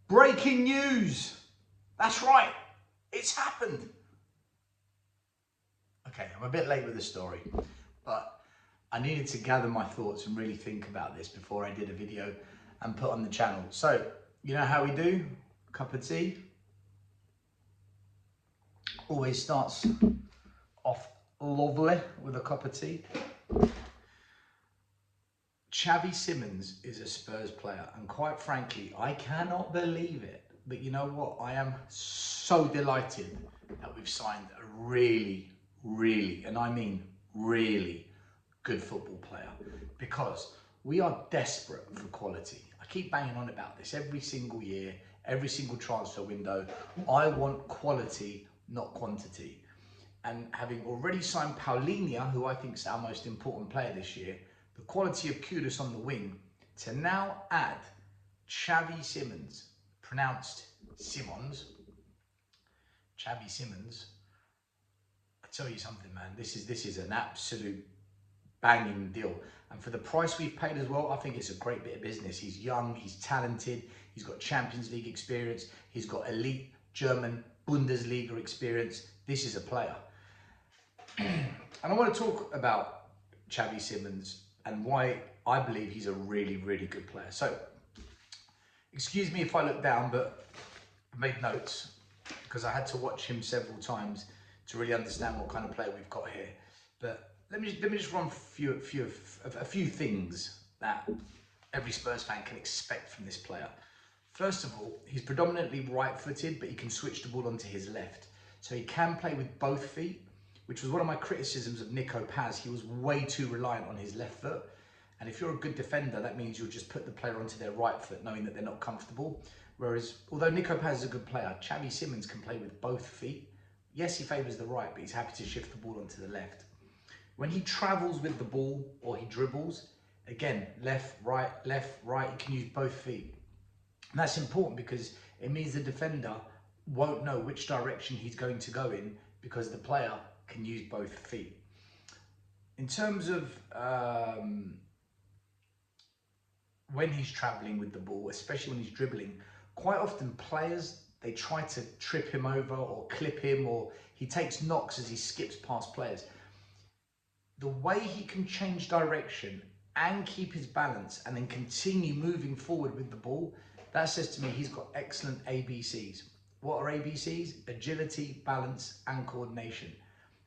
Breaking news! That's right, it's happened. Okay, I'm a bit late with the story, but I needed to gather my thoughts and really think about this before I did a video and put on the channel. So, you know how we do? Cup of tea. Always starts off lovely with a cup of tea. Xavi Simons is a Spurs player, and quite frankly, I cannot believe it. But you know what? I am so delighted that we've signed a really, and I mean really, good football player, because we are desperate for quality. I keep banging on about this every single year, every single transfer window. I want quality, not quantity. And having already signed Paulinho, who I think is our most important player this year, the quality of Kudus on the wing, to now add Xavi Simons, pronounced Simons, Xavi Simons. I tell you something, man, this is an absolute banging deal. And for the price we've paid as well, I think it's a great bit of business. He's young, he's talented, he's got Champions League experience, he's got elite German Bundesliga experience. This is a player. And I want to talk about Xavi Simons and why I believe he's a really, good player. So, excuse me if I look down, but I made notes because I had to watch him several times to really understand what kind of player we've got here. But let me just run a few things that every Spurs fan can expect from this player. First of all, he's predominantly right-footed, but he can switch the ball onto his left. So he can play with both feet, which was one of my criticisms of Nico Paz. He was way too reliant on his left foot. And if you're a good defender, that means you'll just put the player onto their right foot, knowing that they're not comfortable. Whereas, although Nico Paz is a good player, Xavi Simons can play with both feet. Yes, he favours the right, but he's happy to shift the ball onto the left. When he travels with the ball or he dribbles, again, left, right, he can use both feet. And that's important because it means the defender won't know which direction he's going to go in because the player can use both feet. In terms of when he's traveling with the ball, especially when he's dribbling, quite often players, they try to trip him over or clip him, or he takes knocks as he skips past players. The way he can change direction and keep his balance and then continue moving forward with the ball, that says to me he's got excellent ABCs. What are ABCs? Agility, balance, and coordination.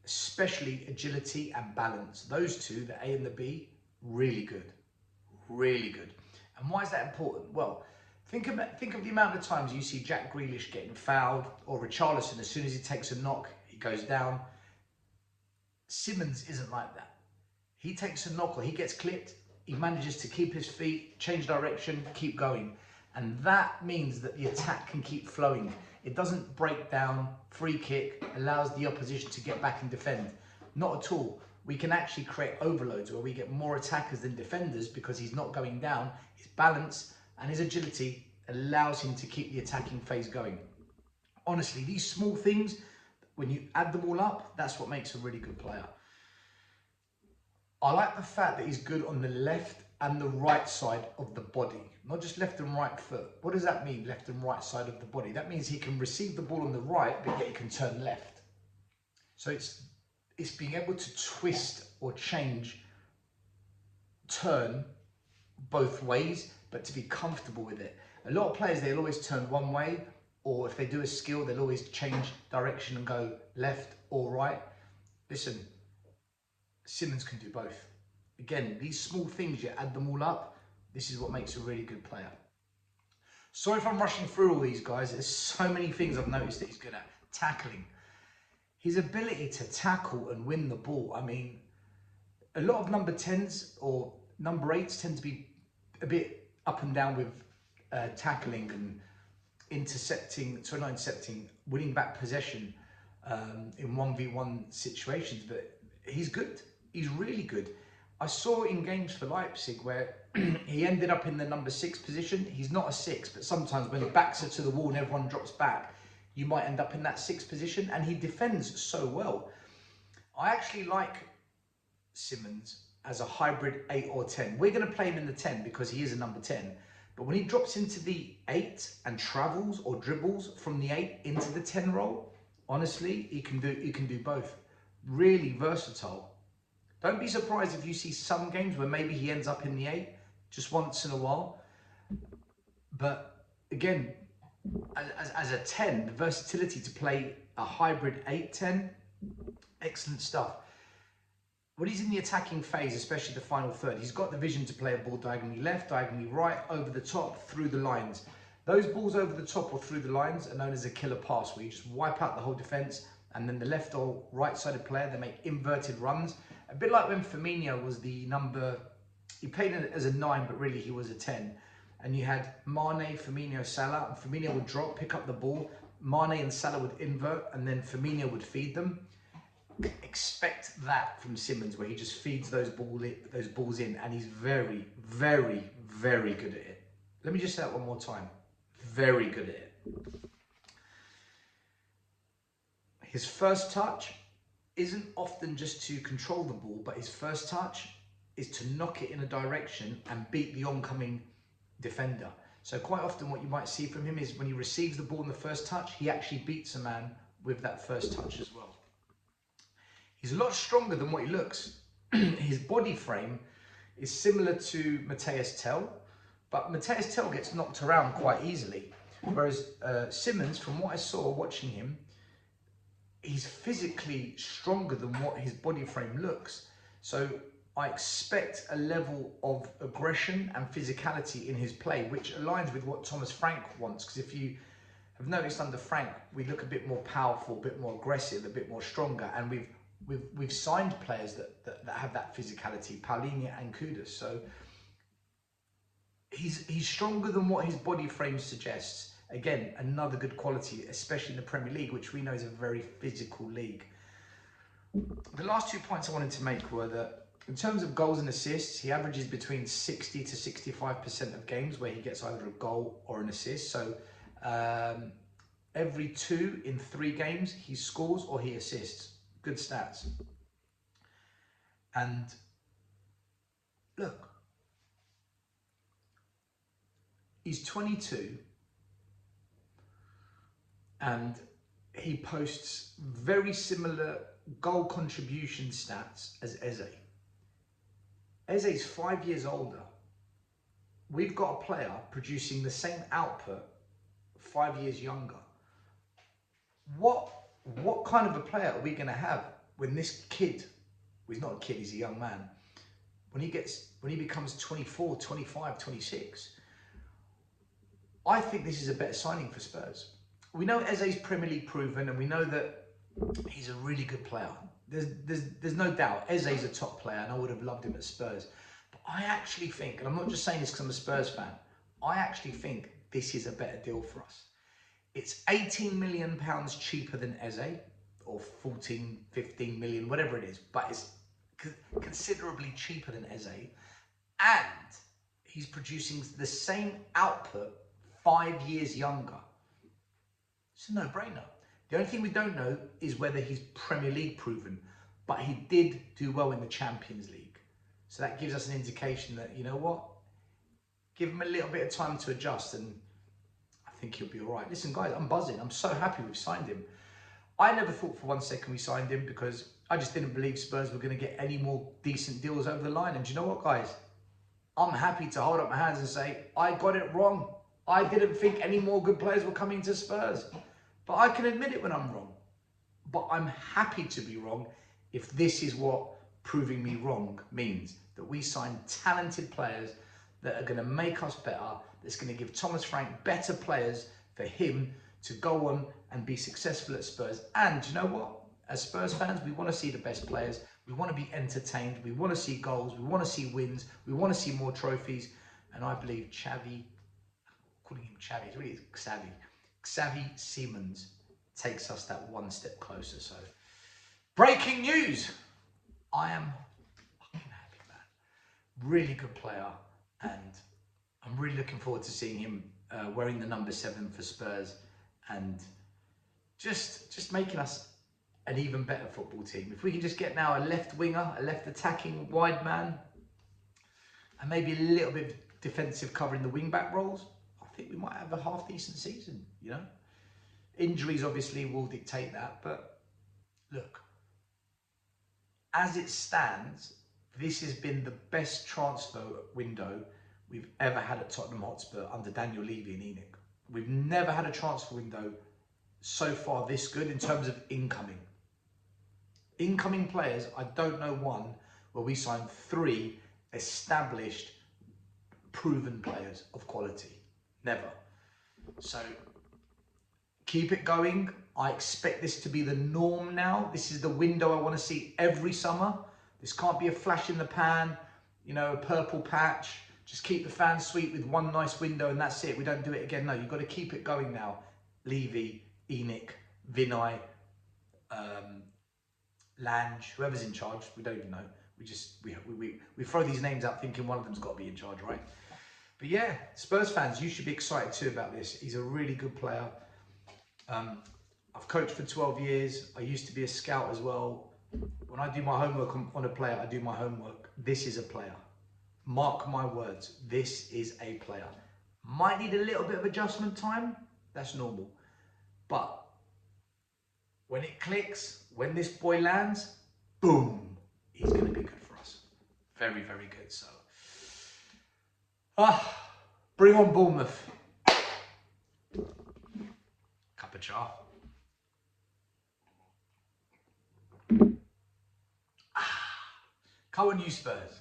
Especially agility and balance. Those two, the A and the B, really good. And why is that important? Well, think of the amount of times you see Jack Grealish getting fouled, or Richarlison, as soon as he takes a knock, he goes down. Simons isn't like that. He takes a knock or he gets clipped, he manages to keep his feet, change direction, keep going. And that means that the attack can keep flowing. It doesn't break down, free kick, allows the opposition to get back and defend. Not at all. We can actually create overloads where we get more attackers than defenders because he's not going down. His balance and his agility allows him to keep the attacking phase going. Honestly, these small things, when you add them all up, that's what makes a really good player. I like the fact that he's good on the left and the right side of the body, not just left and right foot. What does that mean, left and right side of the body? That means he can receive the ball on the right, but yet he can turn left. So it's being able to twist or change, turn both ways, but to be comfortable with it. A lot of players, they'll always turn one way, or if they do a skill, they'll always change direction and go left or right. Listen, Simons can do both. Again, these small things, you add them all up, this is what makes a really good player. Sorry if I'm rushing through all these guys. There's so many things I've noticed that he's good at. Tackling. His ability to tackle and win the ball. I mean, a lot of number 10s or number 8s tend to be a bit up and down with tackling and winning back possession in 1v1 situations. But he's good. He's really good. I saw in games for Leipzig where he ended up in the number 6 position. He's not a 6, but sometimes when he backs her to the wall and everyone drops back, you might end up in that 6th position, and he defends so well. I actually like Simons as a hybrid 8 or 10. We're going to play him in the 10 because he is a number 10, But when he drops into the 8 and travels or dribbles from the 8 into the 10 role, honestly, he can do both. Really versatile. Don't be surprised if you see some games where maybe he ends up in the 8 just once in a while. But again, as a 10, the versatility to play a hybrid 8-10, excellent stuff. When he's in the attacking phase, especially the final third, he's got the vision to play a ball diagonally left, diagonally right, over the top, through the lines. Those balls over the top or through the lines are known as a killer pass, where you just wipe out the whole defence, and then the left or right-sided player, they make inverted runs. A bit like when Firmino was the number, he played as a 9, but really he was a 10. And you had Mane, Firmino, Salah, and Firmino would drop, pick up the ball, Mane and Salah would invert, and then Firmino would feed them. Expect that from Simmons, where he just feeds those balls in, and he's very, very, very good at it. Let me just say that one more time. Very good at it. His first touch isn't often just to control the ball, but his first touch is to knock it in a direction and beat the oncoming defender. So quite often what you might see from him is when he receives the ball in the first touch, he actually beats a man with that first touch as well. He's a lot stronger than what he looks. His body frame is similar to Matthias Tell, but Matthias Tell gets knocked around quite easily. Whereas Simmons, from what I saw watching him, he's physically stronger than what his body frame looks. So I expect a level of aggression and physicality in his play, which aligns with what Thomas Frank wants. Because if you have noticed under Frank, we look a bit more powerful, a bit more aggressive, a bit more stronger, and we've signed players that have that physicality, Paulinho and Kudus. So he's stronger than what his body frame suggests. Again, another good quality, especially in the Premier League, which we know is a very physical league. The last 2 points I wanted to make were that in terms of goals and assists, he averages between 60 to 65% of games where he gets either a goal or an assist. So every 2 in 3 games, he scores or he assists. Good stats. And look, he's 22 and he posts very similar goal contribution stats as Eze. Eze's 5 years older. We've got a player producing the same output 5 years younger. What kind of a player are we going to have when this kid, well, he's not a kid, he's a young man, when he becomes 24, 25, 26? I think this is a better signing for Spurs. We know Eze's Premier League proven, and we know that he's a really good player. There's no doubt Eze's a top player, and I would have loved him at Spurs. But I actually think, and I'm not just saying this because I'm a Spurs fan, I actually think this is a better deal for us. It's £18 million cheaper than Eze, or 14, 15 million, whatever it is, but it's considerably cheaper than Eze, and he's producing the same output 5 years younger. It's a no-brainer. The only thing we don't know is whether he's Premier League proven, but he did do well in the Champions League. So that gives us an indication that, you know what, give him a little bit of time to adjust and I think he'll be all right. Listen, guys, I'm buzzing. I'm so happy we've signed him. I never thought for 1 second we signed him because I just didn't believe Spurs were going to get any more decent deals over the line. And do you know what, guys? I'm happy to hold up my hands and say, I got it wrong. I didn't think any more good players were coming to Spurs. But I can admit it when I'm wrong. But I'm happy to be wrong if this is what proving me wrong means. That we sign talented players that are going to make us better, that's going to give Thomas Frank better players for him to go on and be successful at Spurs. And you know what? As Spurs fans, we want to see the best players. We want to be entertained. We want to see goals. We want to see wins. We want to see more trophies. And I believe Xavi, calling him Xavi, it's really Xavi Simmons takes us that one step closer. So, breaking news. I am fucking happy, man. Really good player. And I'm really looking forward to seeing him wearing the number 7 for Spurs and just making us an even better football team. If we can just get now a left winger, a left attacking wide man, and maybe a little bit defensive cover in the wing-back roles, I think we might have a half-decent season, you know. Injuries obviously will dictate that, but look, as it stands, this has been the best transfer window we've ever had at Tottenham Hotspur under Daniel Levy and Enoch. We've never had a transfer window so far this good in terms of incoming. Incoming players, I don't know one where we signed 3 established, proven players of quality. Never. So keep it going. I expect this to be the norm now. This is the window I want to see every summer. This can't be a flash in the pan, you know, a purple patch. Just keep the fans sweet with one nice window and that's it. We don't do it again. No, you've got to keep it going now. Levy, Enoch, Vinay, Lange, whoever's in charge, we don't even know. We throw these names out thinking one of them's got to be in charge, right? But yeah, Spurs fans, you should be excited too about this. He's a really good player. I've coached for 12 years. I used to be a scout as well. When I do my homework on a player, I do my homework. This is a player. Mark my words, this is a player. Might need a little bit of adjustment time. That's normal. But when it clicks, when this boy lands, boom, he's going to be good for us. Very, very good. So, bring on Bournemouth. Cup of jar. Come on, you Spurs.